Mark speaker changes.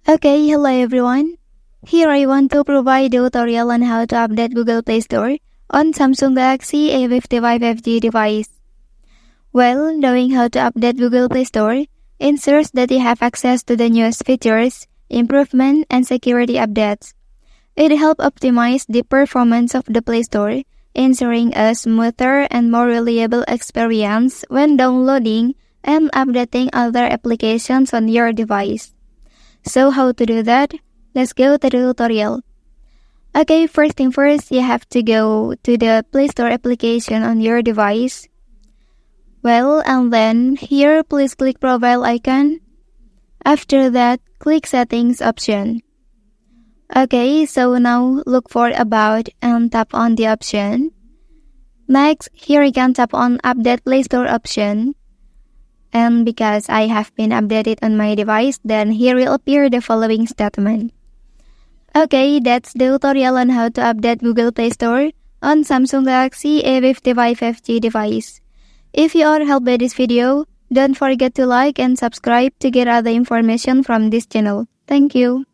Speaker 1: Okay, hello everyone. Here I want to provide a tutorial on how to update Google Play Store on Samsung Galaxy A55 5G device. Well, knowing how to update Google Play Store ensures that you have access to the newest features, improvement, and security updates. It helps optimize the performance of the Play Store, ensuring a smoother and more reliable experience when downloading and updating other applications on your device. So how to do that? Let's go to the tutorial. Okay, first thing first, you have to go to the Play Store application on your device. Well, and then here, please click profile icon. After that, click settings option. Okay, so now look for about and tap on the option. Next, here you can tap on update Play Store option. And because I have been updated on my device, then here will appear the following statement. Okay, that's the tutorial on how to update Google Play Store on Samsung Galaxy A55 5G device. If you are helped by this video, don't forget to like and subscribe to get other information from this channel. Thank you.